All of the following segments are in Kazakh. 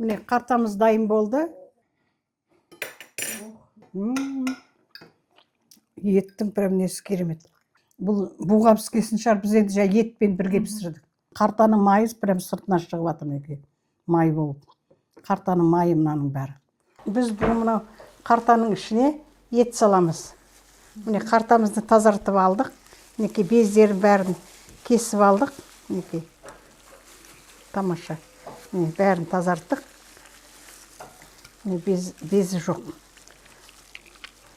Міне қартамыз дайын болды. Еттің прям несі керемет. Бұл буға піскесін шығар, біз енді жай етпен бірге пісірдік. Қартаның майы прям сыртына шығып жатыр мінекей. Май болып. Қартаның майы мынаның бәрі. Біз бұл мынау қартаның ішіне ет саламыз. Міне қартамызды тазартып алдық. Мінекей бездерін бәрін кесіп алдық. Мінекей. Тамаша. Міне бәрін тазарттық. Міне безі жоқ.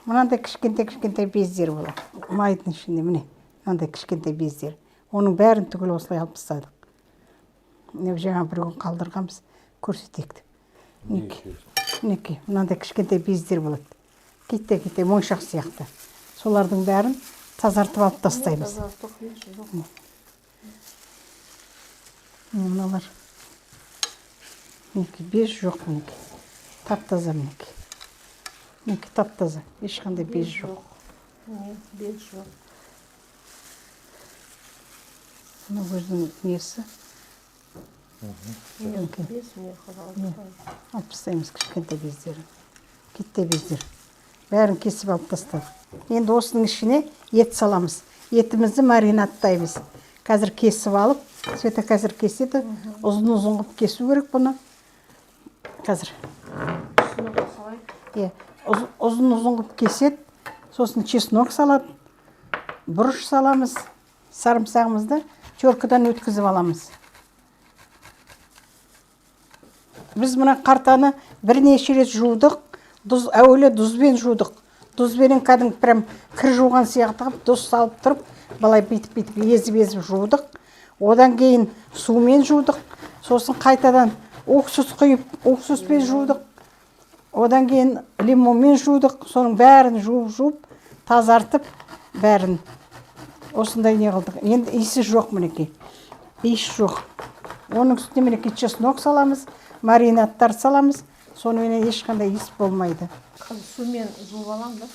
Мынандай кішкентай бездер болады. Майдың ішінде міне. Мынандай кішкентай бездер. Оның бәрін түгел осылай алып тастадық. Міне жаңа бір күн қалдырғанбыз, көрсетейік. Мінекей, мынандай кішкентай бездер болады. Кетте моншақ сияқты. Солардың бәрін тазартып алып тастаймыз. Мыналар. Мінекей, без жоқ мінекей. Тап-таза мінекей. Мінекей, тап-таза. Ешқандай без жоқ. Без жоқ. Мына өзінің несі. Алып тастаймыз кішкентай бездерін. Кетте бездер. Бәрін кесіп алып тастадық. Енді осының ішіне ет саламыз. Етімізді маринаттаймыз. Қазір кесіп алып, Света қазір кеседі. Ұзын-ұзын қылып кесу керек бұны. Қазір. Ұзын-ұзын қылып кеседі. Сосын чеснок салады. Бұрыш саламыз. Сарымсағымызды теркадан өткізіп аламыз. Біз мына қартаны бірнеше рет жудық. Әуелі дұзбен жудық. Дұзбенен кәдімгі прям кір жуған сияқты қылып дұз салып тұрып, балай бейтіп езіп жудық. Одан кейін сумен жудық. Сосын қайтадан уксус құйып, уксуспен жудық. Одан кейін лимонмен жудық. Соның бәрін жуып, тазартып, бәрін осындай не қылдық. Енді иісі жоқ мінекей. Иіс жоқ. Оның үстіне мінекей чеснок саламыз, маринадтар саламыз. Сонымен ешқандай иіс болмайды. Сумен жуып аламын да.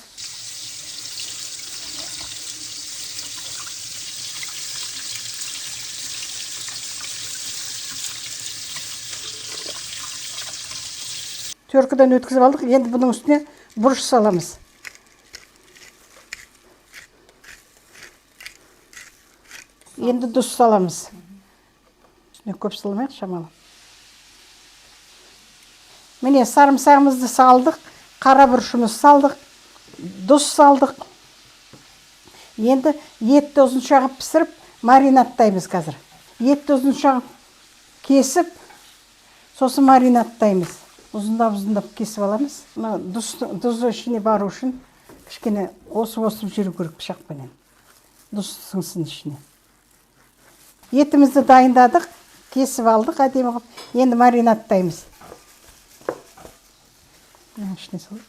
Теркадан өткізіп алдық. Енді бұның үстіне бұрыш саламыз. Енді дұз саламыз. Үстіне көп салмайық, шамалы. Міне сарымсағымызды салдық, қара бұрышымыз салдық, дұз салдық. Енді етті ұзынша қылып пісіріп, маринаттаймыз қазір. Етті ұзынша кесіп, сосын маринаттаймыз. Ұзындап кесіп аламыз. Дұз ішіне бару үшін кішкене осып жүру керек пышақпенен. Дұз сіңсін ішіне. Етімізді дайындадық, кесіп алдық, әдемі қылып. Енді маринаттаймыз. İçine salıp.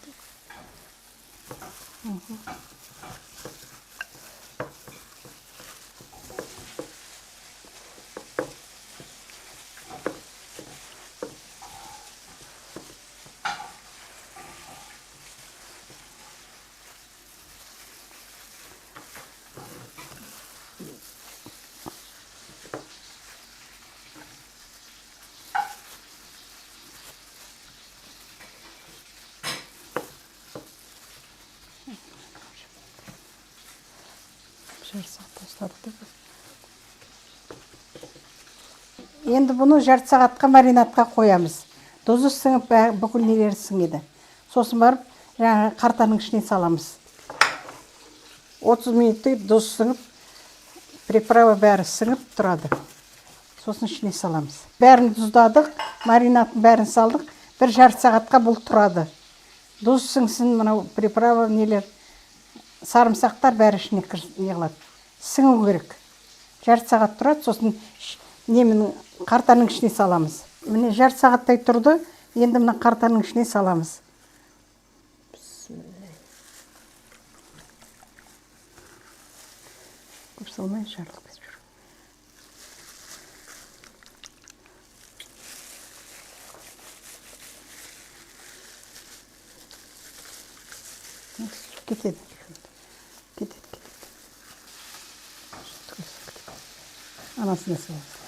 Енді бұны жарты сағатқа маринадқа қоямыз. Дұзы сіңіп, бүкіл нелері сіңеді. Сосын барып, қартаның ішіне саламыз. 30 минуттай дұз сіңіп, приправа бәрі сіңіп тұрады. Сосын ішіне саламыз. Бәрін дұздадық, маринадтың бәрін салдық. Бір жарты сағатқа бұл тұрады. Дұз сіңсін, мынау приправа нелер, сарымсақтар бәрі ішіне неғылады. Сіңу керек. Жарты сағат тұрады, сосын қартаның ішіне саламыз. Міне жарты сағаттай тұрды, енді мына қартаның ішіне саламыз. Көп салмай жарылып кетіп жүр. Кетеді. Anasını seversin.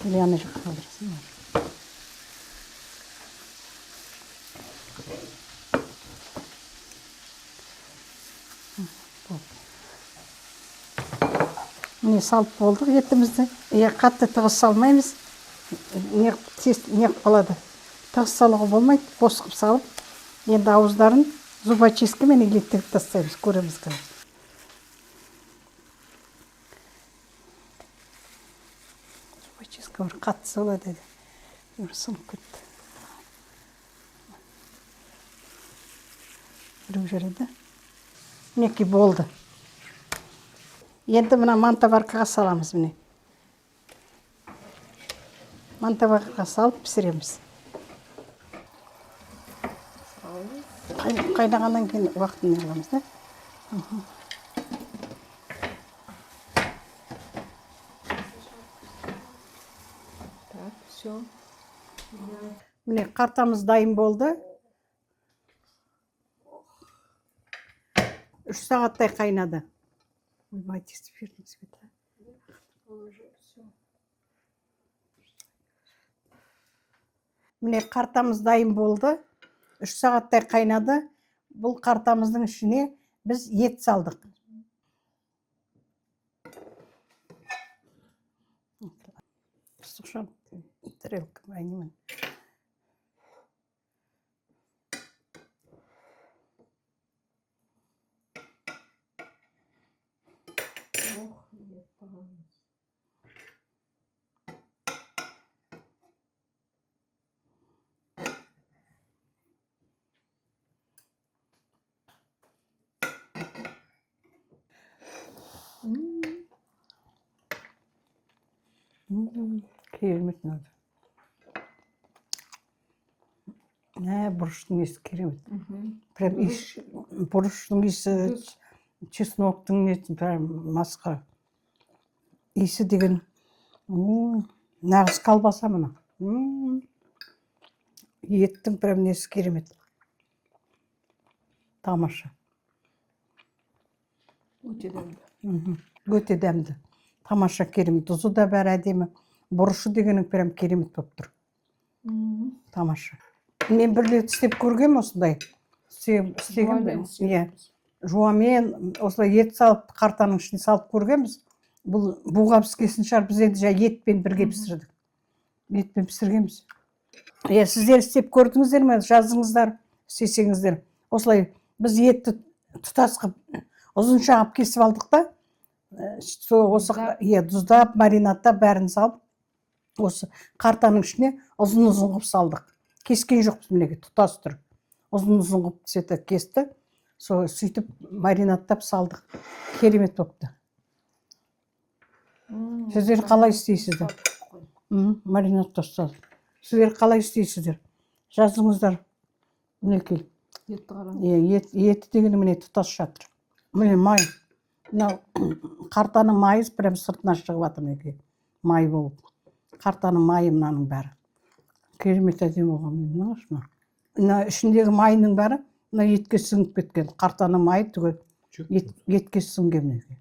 Böyle yanlış kaldırsın. міне салып болдық етімізді. Қатты тығыз салмаймыз. Не қылып қалады. Тығыз салуға болмайды. Бос қылып салып, енді ауыздарын зубочисткамен тігіп тастаймыз. Көреміз қазір. Зубочистка бір қатты болады еді. Бір сынып кетті. Жүріп жүреді. Мінекей болды. Енді мына мантоваркаға саламыз міне. Мантоваркаға салып пісіреміз. Қайнағаннан кейін уақытын аламыз, да? Так, все. Міне қартамыз дайын болды. 3 сағаттай қайнады. Міне қартамыз дайын болды. 3 сағаттай қайнады. Бұл қартамыздың ішіне біз ет салдық. Сушам тарелка айнымен. Керемет надо. Бұрыштың есі керемет. Прям бұрыштың есі, чесноктың есі, прям масқа. Есі деген нағыз колбаса мұны. Еттің прям несі керемет. Тамаша. Өте дәмді. Өте дәмді. Тамаша керемет. Тұзы да бәрі әдемі. Бұрышы дегенің прям керемет болып тұр. Тамаша. Мен бір рет істеп көргем осындай. Жуамен осылай ет салып, қартаның ішіне салып көргенбіз. Бұл буға піскесін шығар, біз енді етпен бірге пісірдік. Етпен пісіргенбіз. Сіздер істеп көрдіңіздер ме? Жазыңыздар, істесеңіздер. Осылай біз етті тұтас қып, ұзынша қып кесіп алдық та, тұздап, маринаттап бәрін салып, осы қартаның ішіне ұзын-ұзын қып салдық. Кескен жоқпыз, мінеге тұтас тұр. Ұзын-ұзын қып кесті. Сөйтіп маринаттап салдық. Керемет бопты. Сіздер қалай істейсіздер? Маринаттап салдық. Сіздер қалай істейсіздер? Жазыңыздар. Мінекей. Етті қарам. Еті дегені міне тұтас жатыр. Міне май. Қартаның майы прям сыртына шығып жатыр мінекей. Май болып. Қартаның майы мынаның бәрі. Керемет әдемі болған мен. Ішіндегі майының бәрі етке сіңіп кеткен. Қартаның майы түгел етке сіңген мінекей.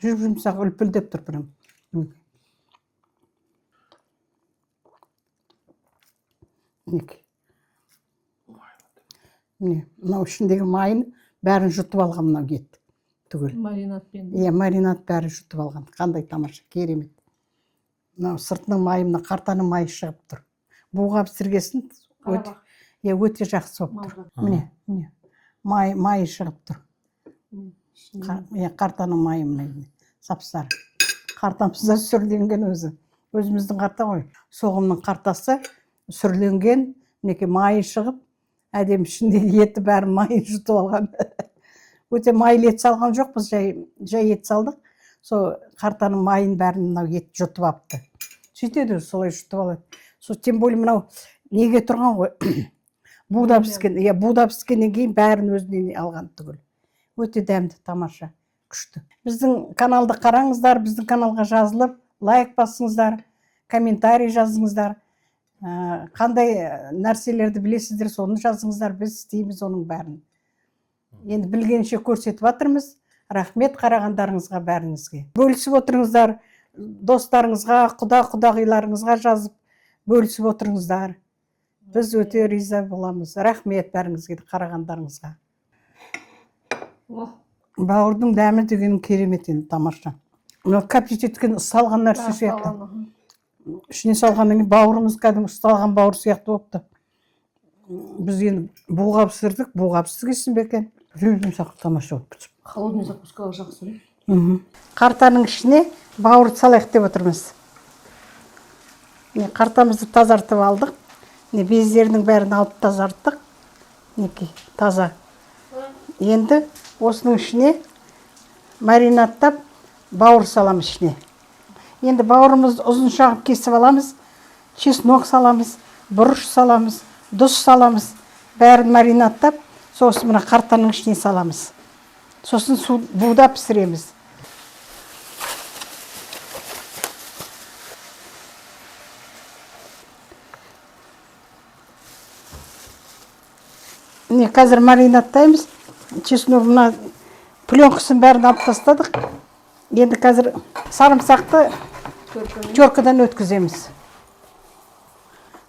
Жұмсақ үлпілдеп тұр прям. Мінекей. Мынау ішіндегі майын бәрін жұтып алған мынау ет. Түгел. Маринатпен. Маринат бәрі жұтып алған. Қандай тамаша, керемет. Мынау сыртының майы, мына қартаның майы шығып тұр. Буға пісіргесін өте жақсы болып тұр. Міне, майы шығып тұр. Қартаның майы міне, сапсары. Қартамызда сүрленген өзі. Өзіміздің қарта ғой. Соғымның қартасы сүрленген, мінекей майы шығып, әдем ішінде еті бәрі майы жұтып алған. Өте майлы ет салған жоқпыз, жай ет салдық. Сол қартаның майын бәрін мынау ет жұтып апты. Сөйтеді, солай жұтып алады. Тем более мынау неге тұрған ғой? Буда піскеннен кейін бәрін өзінен алған түгіл. Өте дәмді, тамаша, күшті. Біздің каналды қараңыздар, біздің каналға жазылып, лайк басыңыздар, комментарий жазыңыздар. Қандай нәрселерді білесіздер, соны жазыңыздар, біз істейміз оның бәрін. Енді білгенше көрсетіп жатырмыз. Рахмет қарағандарыңызға бәріңізге. Бөлісіп отырыңыздар, достарыңызға, құдағиларыңызға жазып бөлісіп отырыңыздар. Біз өте риза боламыз. Рахмет бәріңізге қарағандарыңызға. Бауырдың дәмі деген керемет енді, тамаша. Мына кәптет еткен салған нәрсе сияқты. Ішіне салғаннан кейін бауырымыз кәдімгі ұсталған бауыр сияқты болыпты. Біз енді буғап пісірдік, буғап пісіргенсің бе екен? Жұмсақ тамаша болып пісіп. Холодный закускаға жақсы. Қартаның ішіне бауырды салайық деп отырмыз. Қартамызды тазартып алдық. Бездерінің бәрін алып тазарттық. Таза. Енді осының ішіне маринадтап бауыр саламыз ішіне. Енді бауырымызды ұзын шағып кесіп аламыз. Чеснок саламыз, бұрыш саламыз, тұз саламыз. Бәрін маринадтап, сосын мына қартаның ішіне саламыз. Сосын буда пісіреміз. Қазір маринадтаймыз. Чеснок мына пленкасын бәрін алып тастадық. Енді қазір сарымсақты теркадан өткіземіз.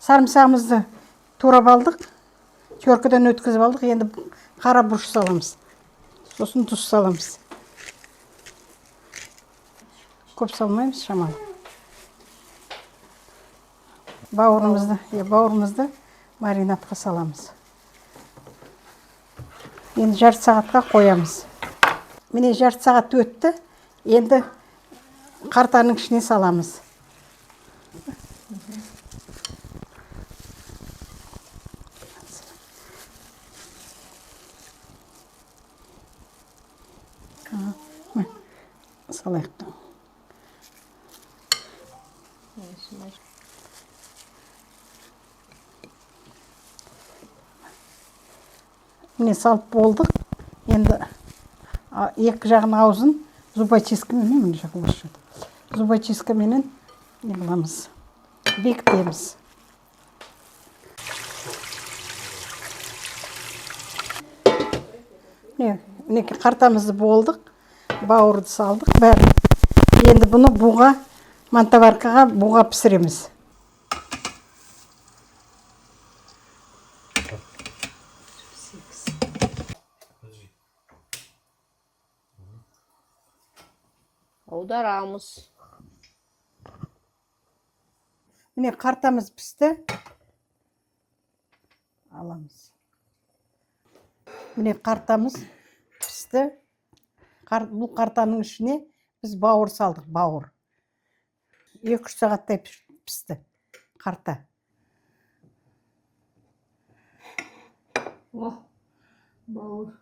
Сарымсағымызды турап алдық. Теркадан өткізіп алдық. Енді қара бұрыш саламыз. Сосын тұз саламыз. Көп салмаймыз, шамалы. Бауырымызды маринадқа саламыз. Енді жарты сағатқа қоямыз. Міне жарты сағат өтті. Енді қартаның ішіне саламыз. Салайық. Міне салып болдық. Енді екі жағын аузын зубочисткамен не қыламыз? Бекітеміз. Мінекей қартамызды болдық. Бауырды салдық, бәрі. Енді бұны буға, мантаваркаға буға пісіреміз. Аударамыз. Міне қартамыз пісті. Аламыз. Міне қартамыз пісті. Бұл қартаның ішіне біз бауыр салдық, бауыр. 2-3 сағаттай пісті қарта. Бауыр.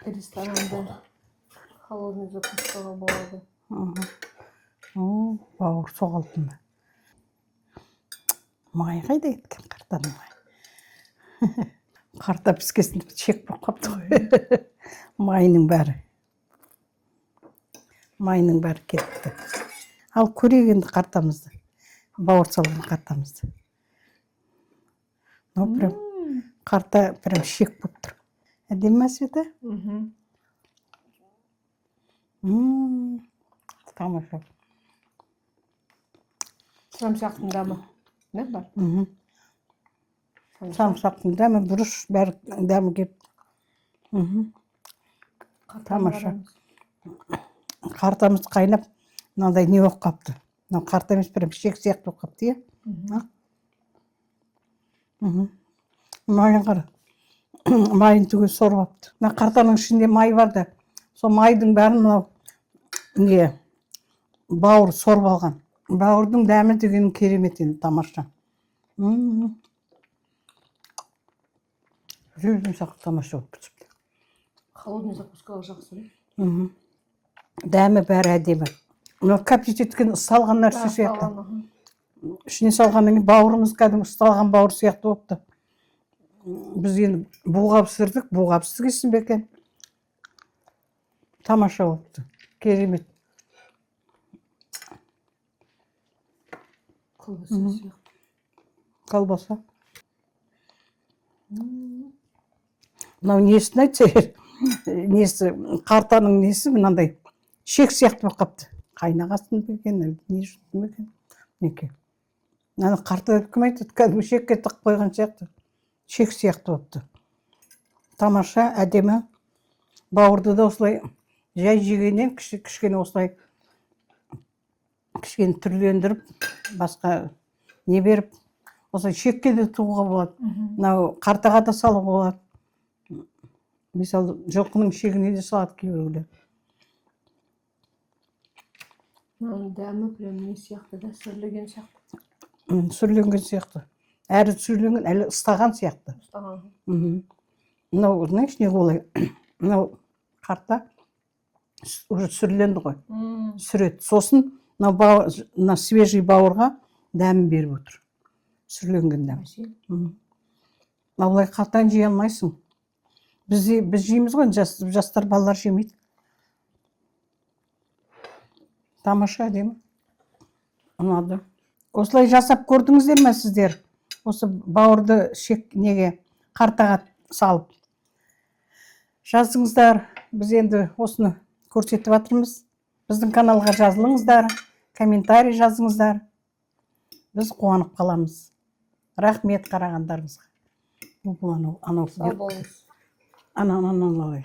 Ресторанда холодный закускаға болады. Бауыр соғалтында. Май қайда кеткен қартаның май? Қарта піскесін шек болып қапты ғой. Майының бәрі кетті. Ал көрейік енді қартамызды. Бауыр салған қартамызды. Прям қарта прям шек болып тұр. Әдемі ме, Света? Тамаша. Сарымсақтың дәмі. Не бар? Сарымсақтың дәмі, бұрыш бәрі дәмі кеп. Тамаша. Қартамыз қайнап, мынандай не болып қапты. Қартамыз прям шек сияқты болып қапты, Майын қара. Майын түге сорып апты. Қартаның ішінде май бар да, сол майдың бәрін мынау бауыр сорып алған. Бауырдың дәмі деген керемет енді, тамаша. Жұмсақ тамаша болып пісіпті. Холодный закускаға жақсы. Дәмі бәрі әдемі. Мына кәптет еткен салған нәрсе сияқты. Ішіне салғаннан кейін бауырымыз кәдімгі ұсталған бауыр сияқты болыпты. Біз енді буғап пісірдік, буғап пісіргенсің бе екен? Тамаша болыпты. Керемет. Колбаса сияқты. Колбаса. Мынау несін айтса, несі қартаның несі мынандай шек сияқты болып қалыпты. Қайнағасын ба екен, әлде не жұтты ма екен? Неке. Ана қарта деп кім айтады? Кәдімгі шекке тығып қойған сияқты. Шек сияқты болыпты. Тамаша, әдемі. Бауырды да осылай жай жегеннен кішкене осылай кішкене түрлендіріп, басқа не беріп, осылай шекке де тығуға болады. Мынау қартаға да салуға болады. Мысалы, жылқының шегіне де салады кейбіреулер. Мынаның дәмі прям не сияқты да, сүрілген сияқты. Сүрленген сияқты. Әрі сүрленген, әлі ыстаған сияқты. Ұстаған. Мынау, знаешь, не олай? Мынау қарта уже сүрленді ғой. Сүреді. Сосын мына свежий бауырға дәмін беріп отыр. Сүрленген дәм. Олай қатан жей алмайсың. Біз жейміз ғой, жастар балалар жемейді. Тамаша әдемі. Ұнады. Осылай жасап көрдіңіздер ме сіздер? Осы бауырды неге қартаға салып. Жазыңыздар. Біз енді осыны көрсетіп жатырмыз. Біздің каналға жазылыңыздар, комментарий жазыңыздар. Біз қуанып қаламыз. Рахмет қарағандарыңызға. Анау. Сау болыңыз. Анау.